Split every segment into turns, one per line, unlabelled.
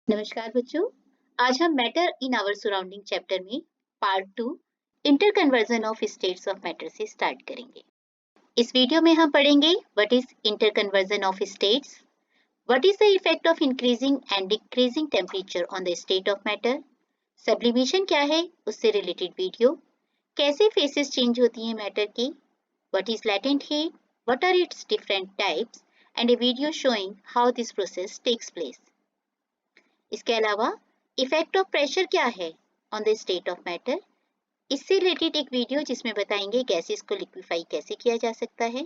नमस्कार बच्चों। आज हम matter in our surroundings chapter में part 2 interconversion of states of matter से स्टार्ट करेंगे। इस वीडियो में हम पढ़ेंगे what is interconversion of states, what is the effect of increasing and decreasing temperature on the state of matter, sublimation क्या है उससे रिलेटेड वीडियो, कैसे फेसेस चेंज होती हैं मैटर की, what is latent heat, what are its different types and a video showing how this process takes place. इसके अलावा effect of pressure क्या है on the state of matter, इससे related एक वीडियो जिसमें बताएंगे गैसेस को लिक्विफाई कैसे किया जा सकता है,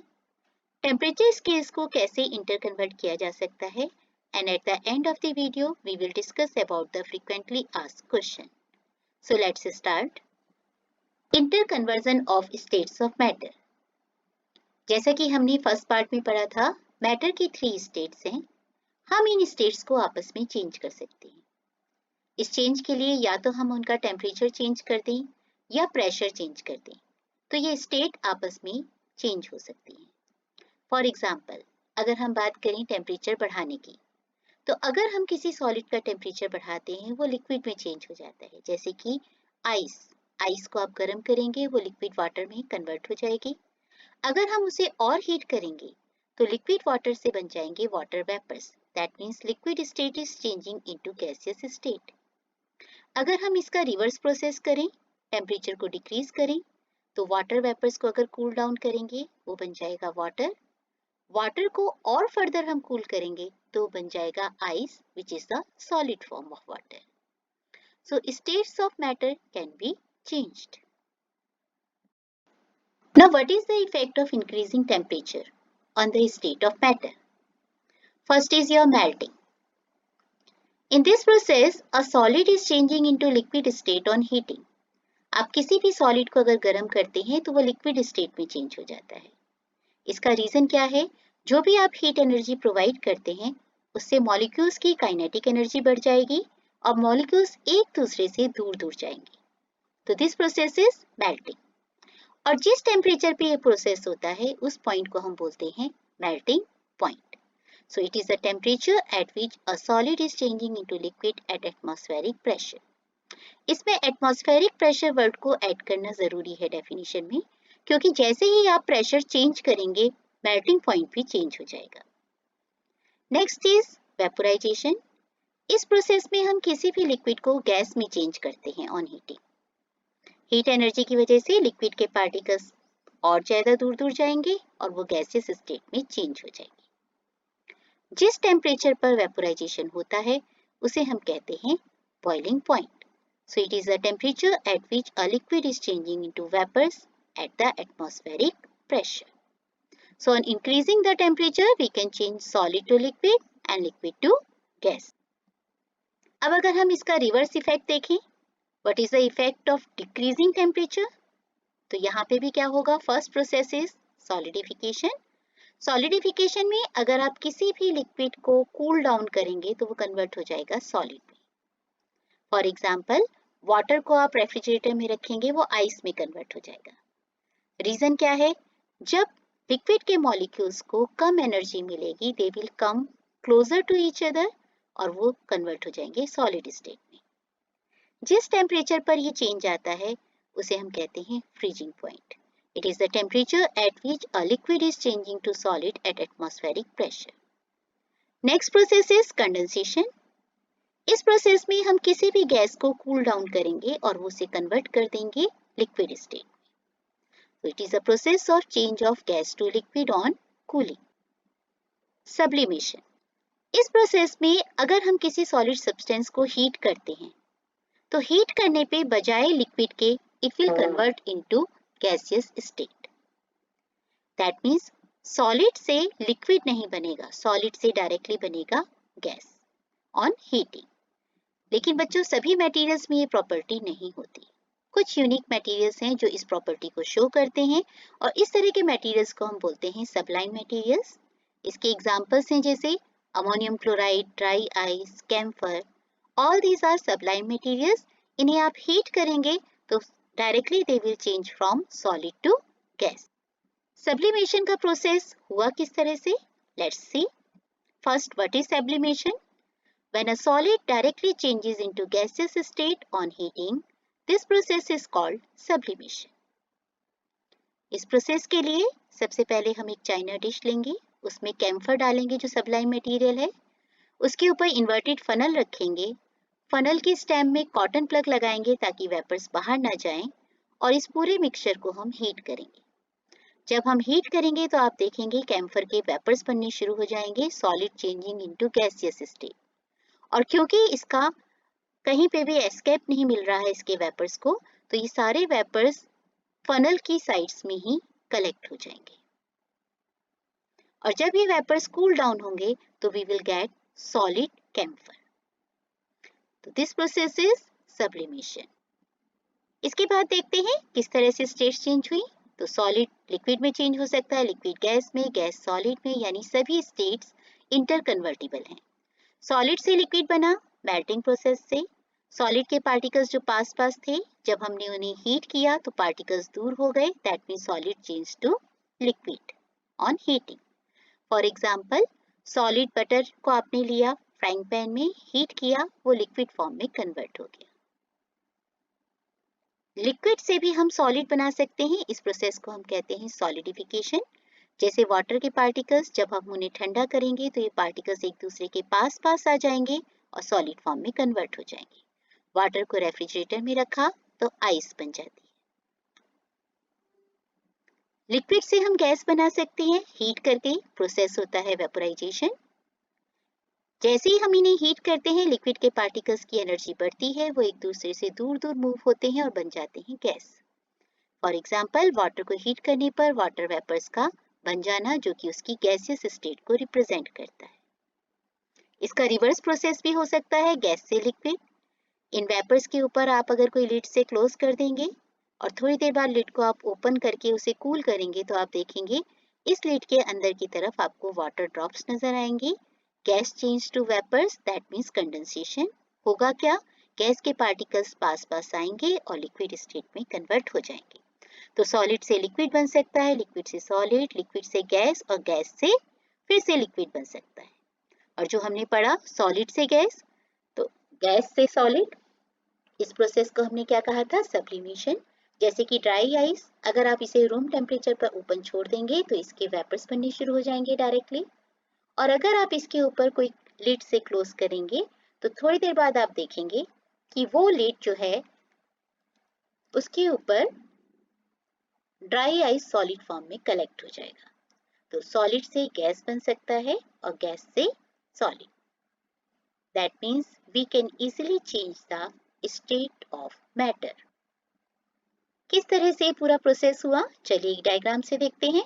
टेम्परेचर स्केल्स को कैसे इंटरकन्वर्ट किया जा सकता है, and at the end of the video we will discuss about the frequently asked question. So let's start. Interconversion of states of matter. जैसा कि हमने फर्स्ट पार्ट में पढ़ा था, मैटर की 3 स्टेट्स हैं। हम इन स्टेट्स को आपस में चेंज कर सकते हैं। इस चेंज के लिए या तो हम उनका टेम्परेचर चेंज कर दें या प्रेशर चेंज कर दें, तो ये स्टेट आपस में चेंज हो सकती हैं। फॉर एग्जाम्पल, अगर हम बात करें टेम्परेचर बढ़ाने की, तो अगर हम किसी सॉलिड का टेम्परेचर बढ़ाते हैं वो लिक्विड में चेंज हो जाता है। जैसे कि आइस आइस को आप गर्म करेंगे वो लिक्विड वाटर में कन्वर्ट हो जाएगी। अगर हम उसे और हीट करेंगे तो लिक्विड वाटर से बन जाएंगे water vapours. That means liquid state is changing into gaseous state. अगर हम इसका रिवर्स प्रोसेस करें, टेम्परेचर को डिक्रीज करें, तो वाटर वेपर्स को अगर कूल डाउन करेंगे वो बन जाएगा वाटर। वाटर को और फर्दर हम कूल करेंगे तो बन जाएगा ice, which is the solid form of water. So states of matter can be changed. Now what is the effect of increasing temperature on the state of matter? First is your melting. In this process, a solid is changing into liquid state on heating. आप किसी भी solid को अगर गर्म करते हैं तो वो लिक्विड स्टेट में चेंज हो जाता है। इसका रीजन क्या है? जो भी आप हीट एनर्जी प्रोवाइड करते हैं उससे मॉलिक्यूल्स की काइनेटिक एनर्जी बढ़ जाएगी और मॉलिक्यूल्स एक दूसरे से दूर दूर जाएंगे। तो दिस प्रोसेस इज मेल्टिंग। और जिस टेम्परेचर पे ये प्रोसेस होता है उस पॉइंट को हम बोलते हैं melting point. So it is the temperature at which a solid is changing into liquid at atmospheric pressure. इसमें एटमॉस्फेरिक प्रेशर वर्ड को ऐड करना जरूरी है डेफिनेशन में, क्योंकि जैसे ही आप प्रेशर चेंज करेंगे मेल्टिंग पॉइंट भी चेंज हो जाएगा. Next is vaporisation. इस प्रोसेस में हम किसी भी लिक्विड को गैस में चेंज करते हैं ऑन हीटिंग. हीट एनर्जी की वजह से लिक्विड के पार्टिकल्स और ज्यादा दूर दूर जाएंगे और वो गैसियस स्टेट में चेंज हो जाएंगे. जिस टेम्परेचर पर वेपोराइजेशन होता है उसे हम कहते हैं boiling point. So it is the temperature at which a liquid is changing into vapours at the atmospheric pressure. So on increasing the temperature we can change solid to liquid and liquid to gas. अब अगर हम इसका reverse effect देखें, what is the effect of decreasing temperature, तो यहाँ पे भी क्या होगा? First process is solidification. Solidification में अगर आप किसी भी लिक्विड को कूल डाउन करेंगे तो वो कन्वर्ट हो जाएगा सॉलिड में. फॉर एग्जाम्पल, वाटर को आप रेफ्रिजरेटर में रखेंगे वो आइस में कन्वर्ट हो जाएगा. रीजन क्या है? जब लिक्विड के मॉलिक्यूल्स को कम एनर्जी मिलेगी they will come closer to each other और वो कन्वर्ट हो जाएंगे सॉलिड स्टेट में. जिस टेम्परेचर पर ये चेंज आता है उसे हम कहते हैं freezing point. It is the temperature at which a liquid is changing to solid at atmospheric pressure. Next process is condensation. इस प्रोसेस में हम किसी भी गैस को कूल डाउन करेंगे और वो उसे कन्वर्ट कर देंगे लिक्विड स्टेट में. So it is a process of change of gas to liquid on cooling. Sublimation. इस प्रोसेस में अगर हम किसी सॉलिड सब्सटेंस को हीट करते हैं तो हीट करने पे बजाय लिक्विड के it will convert into gaseous state. That means solid से लिक्विड नहीं बनेगा, सॉलिड से डायरेक्टली बनेगा गैस ऑन हीटिंग. लेकिन बच्चों सभी मटेरियल्स में ये प्रॉपर्टी नहीं होती. कुछ यूनिक मटेरियल्स हैं जो इस प्रॉपर्टी को शो करते हैं और इस तरह के मटेरियल्स को हम बोलते हैं सबलाइन मटेरियल्स. इसके एग्जांपल्स हैं जैसे ammonium chloride, dry ice, camphor. All these are sublime materials. इन्हें आप हीट करेंगे तो directly they will change from solid to gas. Sublimation का प्रोसेस हुआ किस तरह से? Let's see. First, what is sublimation? When a solid directly changes into gaseous state on heating, this process is called sublimation. इस process के लिए सबसे पहले हम एक चाइना डिश लेंगे, उसमें कैम्फर डालेंगे जो सबलाइम मटेरियल है, उसके ऊपर इन्वर्टेड फनल रखेंगे, फनल के स्टेम में कॉटन प्लग लगाएंगे ताकि वेपर्स बाहर ना जाएं और इस पूरे मिक्सचर को हम हीट करेंगे। जब हम हीट करेंगे तो आप देखेंगे कैम्फर के वेपर्स बनने शुरू हो जाएंगे, solid changing into gaseous state. और क्योंकि इसका कहीं पे भी एस्केप नहीं मिल रहा है इसके वेपर्स को, तो ये सारे वेपर्स फनल की साइड्स में ही कलेक्ट हो जाएंगे और जब ये वेपर्स कूल डाउन होंगे तो we will get solid camphor. तो दिस प्रोसेस इज सब्लिमेशन। इसके बाद देखते हैं किस तरह से स्टेट चेंज हुई। तो सॉलिड लिक्विड में चेंज हो सकता है, लिक्विड गैस में, गैस सॉलिड में, यानी सभी स्टेट्स इंटरकन्वर्टिबल हैं। सॉलिड से लिक्विड बना मेल्टिंग प्रोसेस से। सॉलिड के पार्टिकल्स जो पास पास थे, जब हमने उन्हें हीट किया तो पार्टिकल्स दूर हो गए, that means solid change to liquid on heating. For example, solid butter को आपने लिया, फ्राइंग पैन में हीट किया, वो लिक्विड फॉर्म में कन्वर्ट हो गया। लिक्विड से भी हम सॉलिड बना सकते हैं, इस प्रोसेस को हम कहते हैं सॉलिडिफिकेशन। जैसे वाटर के पार्टिकल्स, जब हम उन्हें ठंडा करेंगे तो ये पार्टिकल्स एक दूसरे के पास पास आ जाएंगे और सॉलिड फॉर्म में कन्वर्ट हो जाएंगे। वाटर को रेफ्रिजरेटर में रखा तो आइस बन जाती है। लिक्विड से हम गैस बना सकते हैं, हीट करके प्रोसेस होता है वेपोराइजेशन। जैसे ही हम इन्हें हीट करते हैं, लिक्विड के पार्टिकल्स की एनर्जी बढ़ती है, वो एक दूसरे से दूर दूर मूव होते हैं और बन जाते हैं गैस। फॉर एग्जाम्पल, वाटर को हीट करने पर वाटर वेपर्स का बन जाना, जो कि उसकी गैसियस स्टेट को रिप्रेजेंट करता है। इसका रिवर्स प्रोसेस भी हो सकता है, गैस से लिक्विड। इन वेपर्स के ऊपर आप अगर कोई लिड से क्लोज कर देंगे और थोड़ी देर बाद लिड को आप ओपन करके उसे कूल करेंगे तो आप देखेंगे इस लिड के अंदर की तरफ आपको वाटर ड्रॉप्स नजर आएंगे। Gas change to vapours, that means condensation. होगा क्या, गैस के पार्टिकल्स पास पास आएंगे और लिक्विड स्टेट में कन्वर्ट हो जाएंगे। तो सॉलिड से लिक्विड बन सकता है, लिक्विड से सॉलिड, लिक्विड से गैस और गैस से फिर से लिक्विड बन सकता है। और जो हमने पढ़ा सॉलिड से गैस, तो गैस से सॉलिड, इस प्रोसेस को हमने क्या कहा था, सब्लिमेशन। जैसे कि ड्राई आइस, अगर आप इसे रूम टेम्परेचर पर ओपन छोड़ देंगे तो इसके वेपर्स बनने शुरू हो जाएंगे डायरेक्टली, और अगर आप इसके ऊपर कोई लिड से क्लोज करेंगे तो थोड़ी देर बाद आप देखेंगे कि वो लिड जो है उसके ऊपर ड्राई आइस सॉलिड फॉर्म में कलेक्ट हो जाएगा। तो सॉलिड से गैस बन सकता है और गैस से solid. That means we can easily change the state of matter. किस तरह से पूरा प्रोसेस हुआ, चलिए एक डायग्राम से देखते हैं।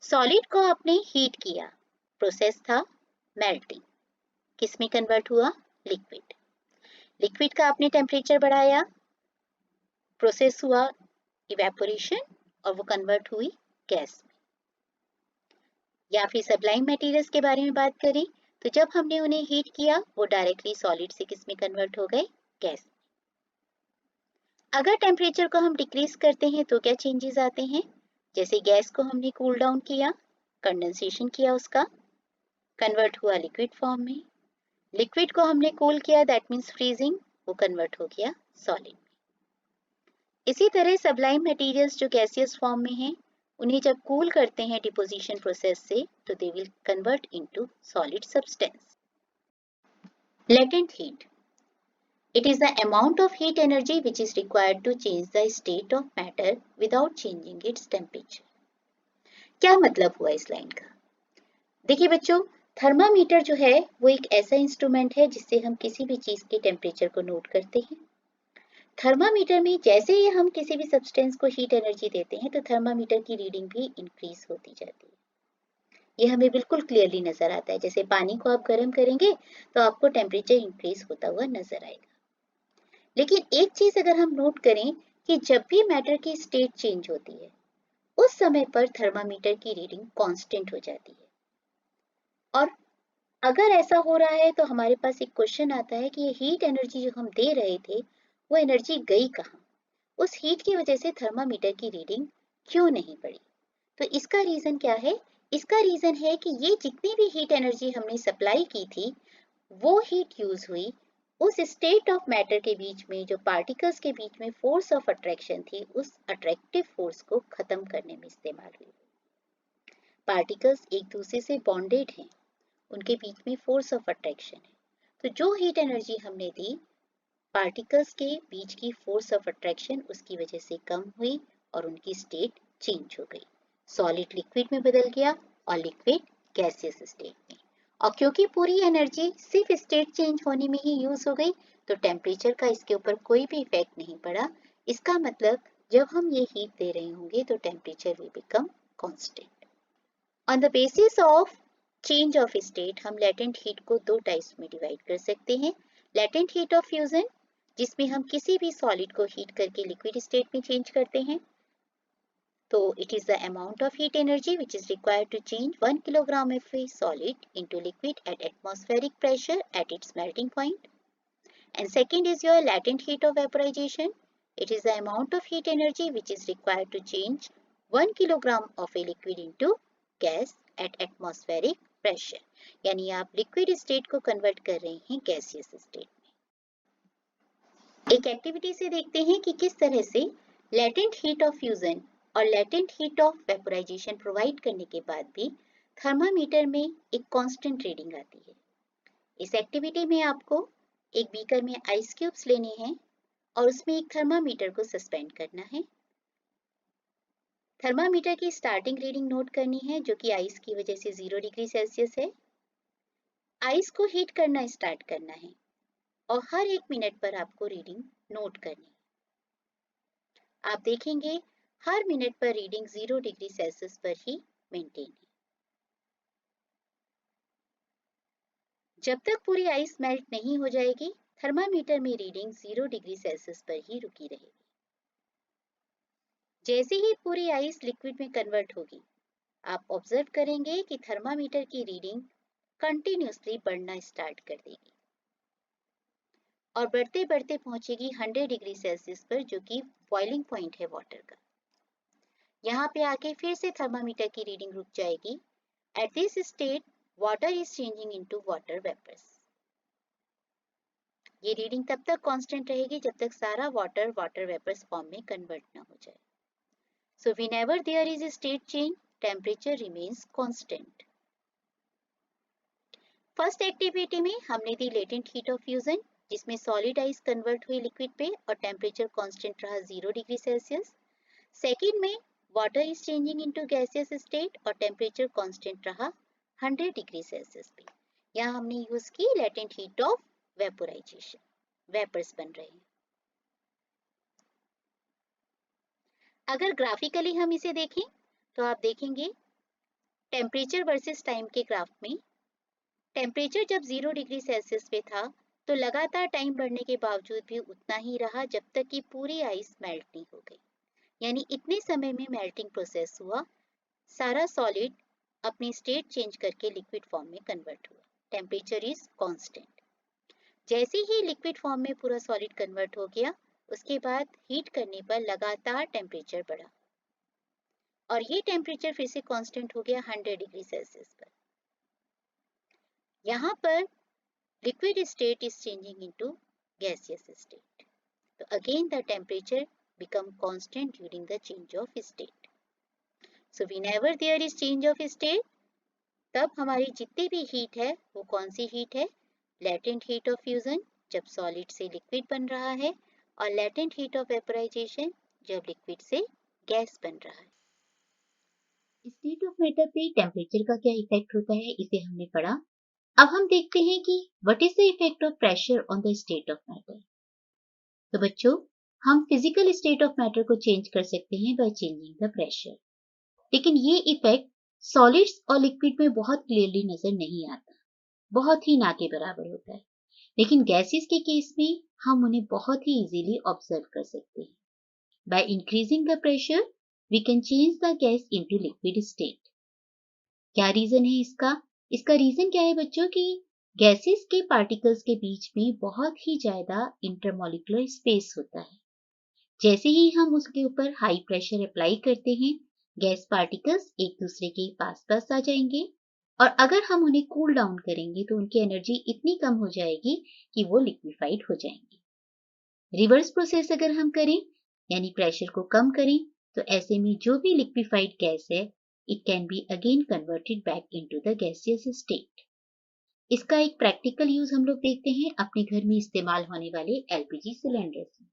सॉलिड को आपने हीट किया, प्रोसेस था मेल्टिंग। किस में कन्वर्ट हुआ, लिक्विड। लिक्विड का आपने टेम्परेचर बढ़ाया, प्रोसेस हुआ इवेपोरेशन और वो कन्वर्ट हुई गैस में। या फिर सबलाइम मटेरियल्स के बारे में बात करें तो जब हमने उन्हें हीट किया वो डायरेक्टली सॉलिड से किस में कन्वर्ट हो गए, गैस। अगर टेम्परेचर को हम डिक्रीज करते हैं तो क्या चेंजेस आते हैं, जैसे गैस को हमने कूल डाउन किया, कंडेंसेशन किया, उसका कन्वर्ट हुआ लिक्विड फॉर्म में। लिक्विड को हमने कूल किया, दैट मीन्स फ्रीजिंग, वो कन्वर्ट हो गया सॉलिड में। इसी तरह सबलाइम मटेरियल्स जो गैसियस फॉर्म में हैं, उन्हें जब कूल करते हैं डिपोजिशन प्रोसेस से तो they will convert into solid substance. Latent heat. It is the amount of heat energy which is required to change the state of matter without changing its temperature. क्या मतलब हुआ इस line का? देखिए बच्चों, thermometer जो है वो एक ऐसा इंस्ट्रूमेंट है जिससे हम किसी भी चीज के टेम्परेचर को नोट करते हैं। थर्मामीटर में जैसे ही हम किसी भी सब्सटेंस को हीट एनर्जी देते हैं तो थर्मामीटर की रीडिंग भी इंक्रीज होती जाती है। ये हमें बिल्कुल क्लियरली नजर आता है। जैसे पानी को आप गर्म करेंगे तो आपको टेम्परेचर इंक्रीज होता हुआ नजर आएगा। लेकिन एक चीज अगर हम नोट करें कि जब भी मैटर की स्टेट चेंज होती है उस समय पर थर्मामीटर की रीडिंग कांस्टेंट हो जाती है। और अगर ऐसा हो रहा है तो हमारे पास एक क्वेश्चन आता है कि ये हीट एनर्जी जो हम दे रहे थे वो एनर्जी गई कहाँ, उस हीट की वजह से थर्मामीटर की रीडिंग क्यों नहीं बढ़ी। तो इसका रीजन क्या है, इसका रीजन है कि ये जितनी भी हीट एनर्जी हमने सप्लाई की थी वो हीट यूज हुई उस स्टेट ऑफ मैटर के बीच में, जो पार्टिकल्स के बीच में फोर्स ऑफ अट्रैक्शन थी, उस अट्रैक्टिव फोर्स को खत्म करने में इस्तेमाल हुई। पार्टिकल्स एक दूसरे से बॉन्डेड हैं, उनके बीच में फोर्स ऑफ अट्रैक्शन है, तो जो हीट एनर्जी हमने दी पार्टिकल्स के बीच की फोर्स ऑफ अट्रैक्शन उसकी वजह से कम हुई और उनकी स्टेट चेंज हो गई, सॉलिड लिक्विड में बदल गया और लिक्विड गैसियस स्टेट में। और क्योंकि पूरी एनर्जी सिर्फ स्टेट चेंज होने में ही यूज हो गई, तो टेम्परेचर का इसके ऊपर कोई भी इफेक्ट नहीं पड़ा। इसका मतलब जब हम ये हीट दे रहे होंगे तो temperature will become constant. On the basis of change of state हम लेटेंट हीट को दो टाइप्स में डिवाइड कर सकते हैं। लेटेंट हीट ऑफ फ्यूजन, जिसमें हम किसी भी सॉलिड को हीट करके लिक्विड स्टेट में चेंज करते हैं, तो it is the amount of heat energy which is required to change 1 kilogram of a solid into liquid at atmospheric pressure at its melting point. And second is your latent heat of vaporization. It is the amount of heat energy which is required to change 1 kilogram of a liquid into gas at atmospheric pressure. यानी आप liquid state को convert कर रहे हैं gaseous state में। एक activity से देखते हैं कि किस तरह से latent heat of fusion और latent heat of vaporisation provide करने के बाद भी थर्मामीटर में एक कांस्टेंट रीडिंग आती है। इस एक्टिविटी में आपको एक बीकर में आइस क्यूब्स लेने हैं और उसमें एक थर्मामीटर को सस्पेंड करना है। थर्मामीटर की स्टार्टिंग रीडिंग नोट करनी है, जो कि आइस की वजह से 0 डिग्री सेल्सियस है। आइस को हीट करना स्टार्ट करना है और हर 1 मिनट पर आपको रीडिंग नोट करनी है। आप देखेंगे हर मिनट पर रीडिंग 0 डिग्री सेल्सियस पर ही मेंटेन है। जब तक पूरी आइस मेल्ट नहीं हो जाएगी, थर्मामीटर में रीडिंग 0 डिग्री सेल्सियस पर ही रुकी रहेगी। जैसे ही पूरी आइस लिक्विड में कन्वर्ट होगी, आप ऑब्जर्व करेंगे कि थर्मामीटर की रीडिंग कंटिन्यूसली बढ़ना स्टार्ट कर देगी और बढ़ते बढ़ते पहुंचेगी 100 डिग्री सेल्सियस पर, जो कि बॉइलिंग पॉइंट है वाटर का। यहाँ पे आके फिर से थर्मामीटर की रीडिंग रुक जाएगी। At this state water is changing into water vapours. ये रीडिंग तब तक कांस्टेंट रहेगी जब तक सारा वाटर वाटर वेपर्स फॉर्म में कन्वर्ट ना हो जाए। So whenever there is a state change, temperature remains constant. First activity में हमने दी लेटेंट हीट ऑफ फ्यूजन, जिसमें सॉलिड आइस कन्वर्ट हुई लिक्विड पे और टेम्परेचर कांस्टेंट रहा 0 डिग्री सेल्सियस। सेकेंड में water is changing into gaseous state और टेम्परेचर कांस्टेंट रहा 100 डिग्री सेल्सियस पे। यहाँ हमने यूज की latent heat of vaporisation, vapours बन रहे हैं। अगर ग्राफिकली हम इसे देखें तो आप देखेंगे टेम्परेचर वर्सेस टाइम के ग्राफ में टेम्परेचर जब 0 डिग्री सेल्सियस पे था तो लगातार टाइम बढ़ने के बावजूद भी उतना ही रहा जब तक कि पूरी आइस मेल्ट नहीं हो गई। यानी इतने समय में मेल्टिंग प्रोसेस हुआ, सारा सॉलिड अपनी स्टेट चेंज करके लिक्विड फॉर्म में कन्वर्ट हुआ। Temperature is constant. जैसे ही लिक्विड फॉर्म में पूरा सॉलिड कन्वर्ट हो गया, उसके बाद हीट करने पर लगातार टेम्परेचर बढ़ा और ये टेम्परेचर फिर से कांस्टेंट हो गया 100 डिग्री सेल्सियस पर। यहाँ पर liquid state is changing into gaseous state. So again the temperature become constant during the change of state. So whenever there is change of state, तब हमारी जितनी भी हीट है वो कौन सी हीट है? लेटेंट हीट ऑफ फ्यूजन, जब solid से लिक्विड बन रहा है, और लेटेंट हीट ऑफ वेपोराइजेशन, जब लिक्विड से गैस बन रहा है। स्टेट ऑफ मैटर पे टेम्परेचर का क्या इफेक्ट होता है, इसे हमने पढ़ा। अब हम देखते हैं कि what is the effect of pressure on the state of matter. तो बच्चों, हम फिजिकल स्टेट ऑफ मैटर को चेंज कर सकते हैं बाय चेंजिंग द प्रेशर, लेकिन ये इफेक्ट सॉलिड्स और लिक्विड में बहुत क्लियरली नजर नहीं आता, बहुत ही ना के बराबर होता है। लेकिन गैसेस के केस में हम उन्हें बहुत ही इजीली ऑब्जर्व कर सकते हैं। By increasing the pressure we can change the gas into liquid state. क्या रीजन है इसका? इसका रीजन क्या है बच्चों कि गैसेस के पार्टिकल्स के बीच में बहुत ही ज्यादा इंटरमॉलिक्यूलर स्पेस होता है। जैसे ही हम उसके ऊपर हाई प्रेशर अप्लाई करते हैं, गैस पार्टिकल्स एक दूसरे के पास पास आ जाएंगे और अगर हम उन्हें कूल डाउन करेंगे तो उनकी एनर्जी इतनी कम हो जाएगी कि वो लिक्विफाइड हो जाएंगे। रिवर्स प्रोसेस अगर हम करें यानी प्रेशर को कम करें तो ऐसे में जो भी लिक्विफाइड गैस है it can be again converted back into the gaseous state. इसका एक प्रैक्टिकल यूज हम लोग देखते हैं अपने घर में इस्तेमाल होने वाले एलपीजी सिलेंडर्स में।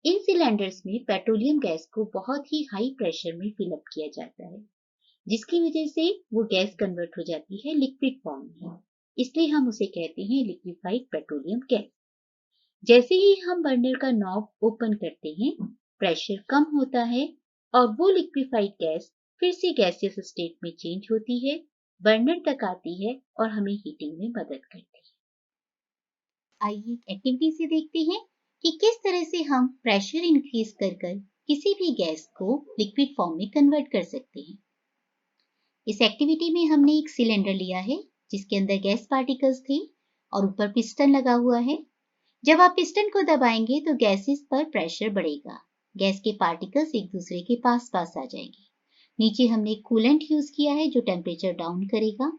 इन सिलेंडर्स में पेट्रोलियम गैस को बहुत ही हाई प्रेशर में फिलअप किया जाता है, जिसकी वजह से वो गैस कन्वर्ट हो जाती है लिक्विड फॉर्म में, इसलिए हम उसे कहते हैं लिक्विफाइड पेट्रोलियम गैस। जैसे ही हम बर्नर का नॉब ओपन करते हैं प्रेशर कम होता है और वो लिक्विफाइड गैस फिर से गैसियस स्टेट में चेंज होती है, बर्नर तक आती है और हमें हीटिंग में मदद करती है। आइए एक एक्टिविटी से देखते हैं कि किस तरह से हम प्रेशर इंक्रीज कर किसी भी गैस को लिक्विड फॉर्म में कन्वर्ट कर सकते हैं। इस एक्टिविटी में हमने एक सिलेंडर लिया है जिसके अंदर गैस पार्टिकल्स थे और ऊपर पिस्टन लगा हुआ है। जब आप पिस्टन को दबाएंगे तो गैसेस पर प्रेशर बढ़ेगा, गैस के पार्टिकल्स एक दूसरे के पास आ जाएंगे। नीचे हमने एक कूलेंट यूज किया है जो टेम्परेचर डाउन करेगा।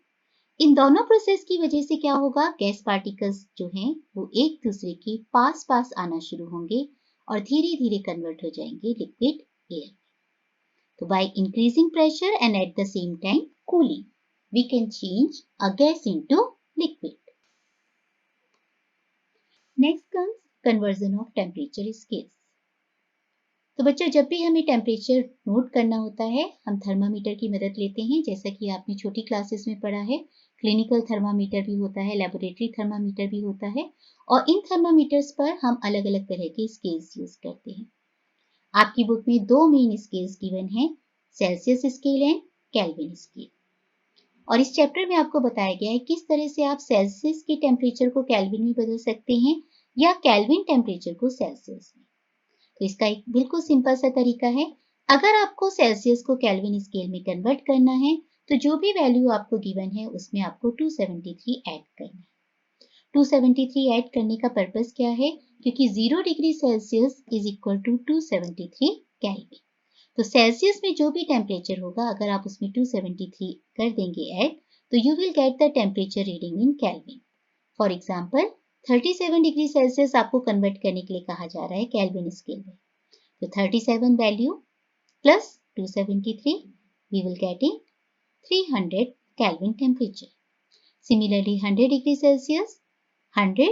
इन दोनों प्रोसेस की वजह से क्या होगा, गैस पार्टिकल्स जो हैं वो एक दूसरे के पास आना शुरू होंगे और धीरे धीरे कन्वर्ट हो जाएंगे लिक्विड एयर। तो by increasing pressure and at the same time cooling we can change a gas into liquid. Next comes conversion of temperature scales. तो बच्चों जब भी हमें टेम्परेचर नोट करना होता है हम थर्मामीटर की मदद लेते हैं, जैसा कि आपने छोटी क्लासेस में पढ़ा है। क्लिनिकल थर्मामीटर भी होता है, लेबोरेटरी थर्मामीटर भी होता है और इन थर्मामीटर्स पर हम अलग अलग तरह के स्केल्स यूज करते हैं। आपकी बुक में दो मेन स्केल्स गिवन है, Celsius scale and kelvin scale. और इस चैप्टर में आपको बताया गया है किस तरह से आप सेल्सियस के टेम्परेचर को केल्विन में बदल सकते हैं या केल्विन टेम्परेचर को सेल्सियस में। तो इसका एक बिल्कुल सिंपल सा तरीका है, अगर आपको सेल्सियस को केल्विन स्केल में कन्वर्ट करना है तो जो भी वैल्यू आपको गिवन है उसमें आपको 273 ऐड करना है। 273 ऐड करने का पर्पस क्या है, क्योंकि 0 degree Celsius is equal to 273 kelvin. तो सेल्सियस में जो भी टेम्परेचर होगा अगर आप उसमें 273 कर देंगे ऐड तो you will get the temperature reading in kelvin. For example 37 degree Celsius आपको कन्वर्ट करने के लिए कहा जा रहा है केल्विन स्केल में। तो 37 value plus 273 we will getting 300 kelvin temperature. Similarly 100 degree Celsius 100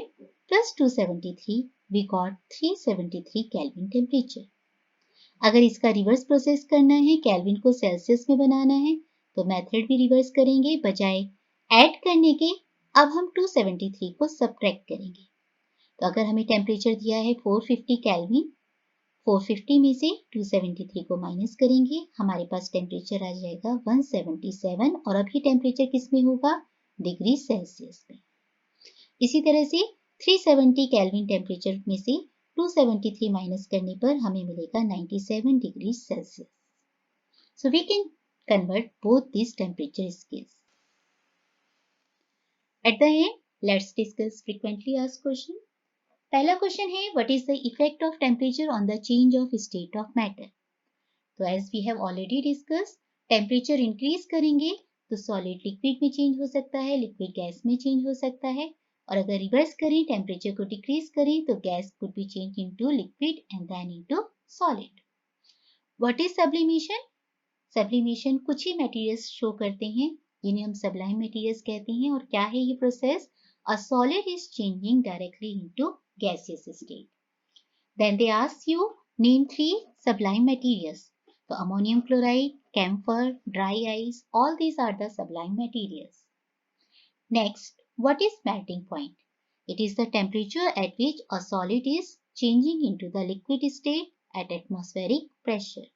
plus 273 we got 373 kelvin temperature. अगर इसका रिवर्स प्रोसेस करना है, केल्विन को सेल्सियस में बनाना है तो मेथड भी रिवर्स करेंगे, बजाय ऐड करने के अब हम 273 को सब्ट्रैक्ट करेंगे। तो अगर हमें टेम्परेचर दिया है 450 केल्विन, 450 में से 273 को माइनस करेंगे, हमारे पास टेम्परेचर आ जाएगा 177 और अभी टेम्परेचर किस में होगा, डिग्री सेल्सियस में। इसी तरह से 370 केल्विन टेम्परेचर में से 273 माइनस करने पर हमें मिलेगा 97 degree Celsius. So we can convert both these temperature scales. At the end, let's discuss frequently asked question. पहला क्वेश्चन है, what is the effect of temperature on the change of state of matter? तो as we have already discussed, temperature increase करेंगे तो solid liquid में change हो सकता है, liquid gas में change हो सकता है, और अगर रिवर्स करें टेम्परेचर को डिक्रीज करें तो gas could be changed into liquid and then into solid. What is sublimation? Sublimation कुछ ही मटेरियल्स शो करते हैं जिन्हें हम सबलाइम मटेरियल्स कहते हैं। और क्या है ये process, a solid is changing directly into gaseous state. Then they ask you name 3 sublime materials. तो ammonium chloride, camphor, dry ice, all these are the sublime materials. Next, what is melting point? It is the temperature at which a solid is changing into the liquid state at atmospheric pressure.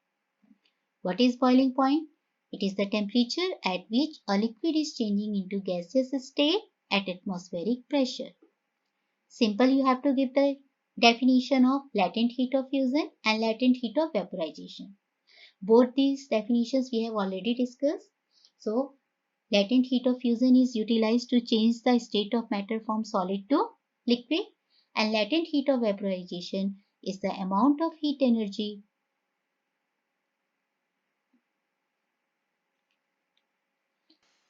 What is boiling point? It is the temperature at which a liquid is changing into gaseous state at atmospheric pressure. Simple, you have to give the definition of latent heat of fusion and latent heat of vaporization. Both these definitions we have already discussed. So, latent heat of fusion is utilized to change the state of matter from solid to liquid, and latent heat of vaporization is the amount of heat energy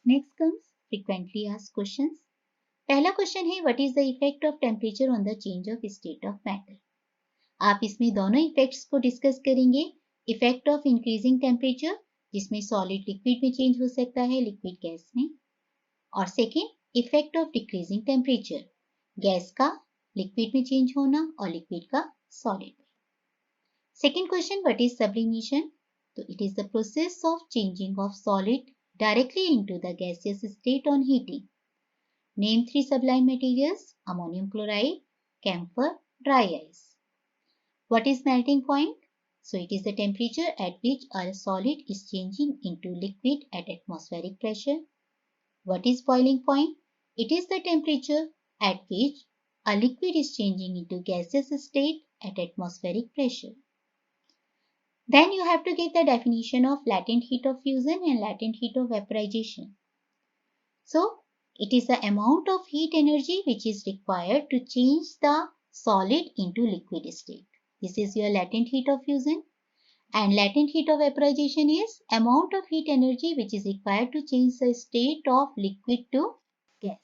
next comes frequently asked questions. पहला question है what is the effect of temperature on the change of state of matter. आप इसमें दोनों effects को discuss करेंगे। Effect of increasing temperature जिसमें solid liquid में change हो सकता है, लिक्विड गैस में, और second effect of decreasing temperature gas का लिक्विड में चेंज होना और लिक्विड का सॉलिड में। Second question what is sublimation. तो it is the process of changing of solid directly into the gaseous state on heating. Name 3 sublime materials: ammonium chloride, camphor, dry ice. What is melting point? So it is the temperature at which a solid is changing into liquid at atmospheric pressure. What is boiling point? It is the temperature at which a liquid is changing into gaseous state at atmospheric pressure. Then you have to give the definition of latent heat of fusion and latent heat of vaporization. So, it is the amount of heat energy which is required to change the solid into liquid state. This is your latent heat of fusion. And latent heat of vaporization is amount of heat energy which is required to change the state of liquid to gas.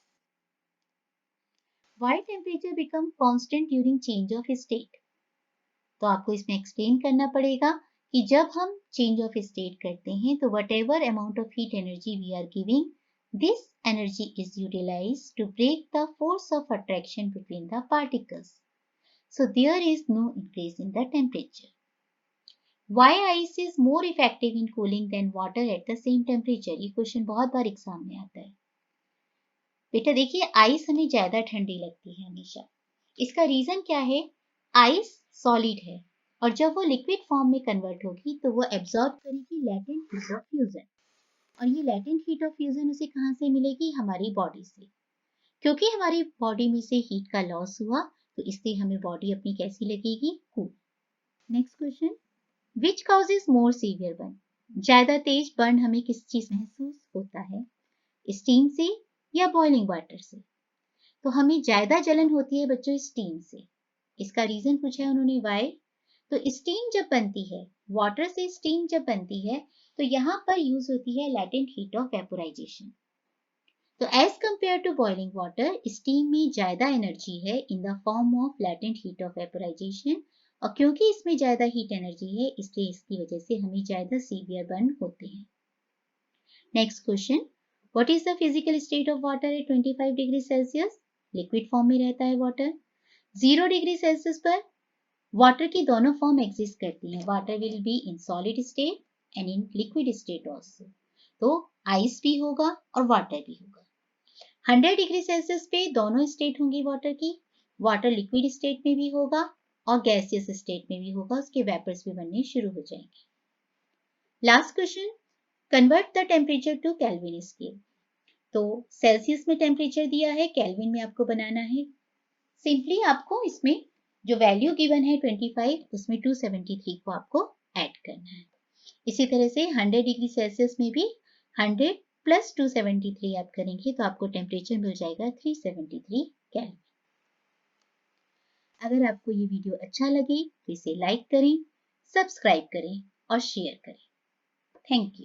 Why temperature become constant during change of state? तो आपको इसमें explain करना पड़ेगा कि जब हम change of state करते हैं तो whatever amount of heat energy we are giving, this energy is utilised to break the force of attraction between the particles, so there is no increase in the temperature. Why ice is more effective in cooling than water at the same temperature? ये question बहुत बार exam में आता है. बेटा देखिए, ice हमें ज्यादा ठंडी लगती है हमेशा. इसका रीजन क्या है? आइस सॉलिड है और जब वो लिक्विड फॉर्म में कन्वर्ट होगी तो वो एब्जॉर्ब करेगी लेटेंट हीट ऑफ फ्यूजन. और ये लेटेंट हीट ऑफ फ्यूजन उसे कहाँ से मिलेगी? हमारी बॉडी से. क्योंकि हमारी बॉडी में से हीट का लॉस हुआ तो इससे हमें बॉडी अपनी कैसी लगेगी? Cool. Next question, which causes more severe burn? ज्यादा तेज बर्न हमें किस चीज महसूस होता है? स्टीम से या बॉइलिंग वाटर से? तो हमें ज्यादा जलन होती है बच्चों स्टीम से. इसका रीजन पूछा है उन्होंने, वाई. तो स्टीम जब बनती है, वाटर से स्टीम जब बनती है तो यहाँ पर यूज होती है लेटेंट हीट ऑफ वेपोराइजेशन. तो as compared to boiling water, steam में ज्यादा एनर्जी है in the form of latent heat of vaporisation, और क्योंकि इसमें ज्यादा हीट एनर्जी है इसलिए इसकी वजह से हमें ज्यादा सीवियर बर्न होते हैं. Next question, what is the physical state of water at 25 degree Celsius? Liquid form में रहता है वाटर. 0 डिग्री सेल्सियस पर वाटर की दोनों फॉर्म एग्जिस्ट करती हैं. Water will be in solid state and in liquid state also. तो ice भी होगा और वाटर भी होगा. 100 डिग्री सेल्सियस पे दोनों स्टेट होंगी वाटर की. वाटर लिक्विड स्टेट में भी होगा और गैसियस स्टेट में भी होगा. उसके वेपर्स भी बनने शुरू हो जाएंगे. Last question, convert the temperature to kelvin scale. तो सेल्सियस में टेम्परेचर दिया है, केल्विन में आपको बनाना है. सिंपली आपको इसमें जो वैल्यू गिवन है 25, उसमें 273 को आपको ऐड करना है. इसी तरह से 100 डिग्री सेल्सियस में भी 100 प्लस 273 आप करेंगे तो आपको टेम्परेचर मिल जाएगा 373 केल्विन. अगर आपको ये वीडियो अच्छा लगे तो इसे लाइक करें, सब्सक्राइब करें और शेयर करें. Thank you.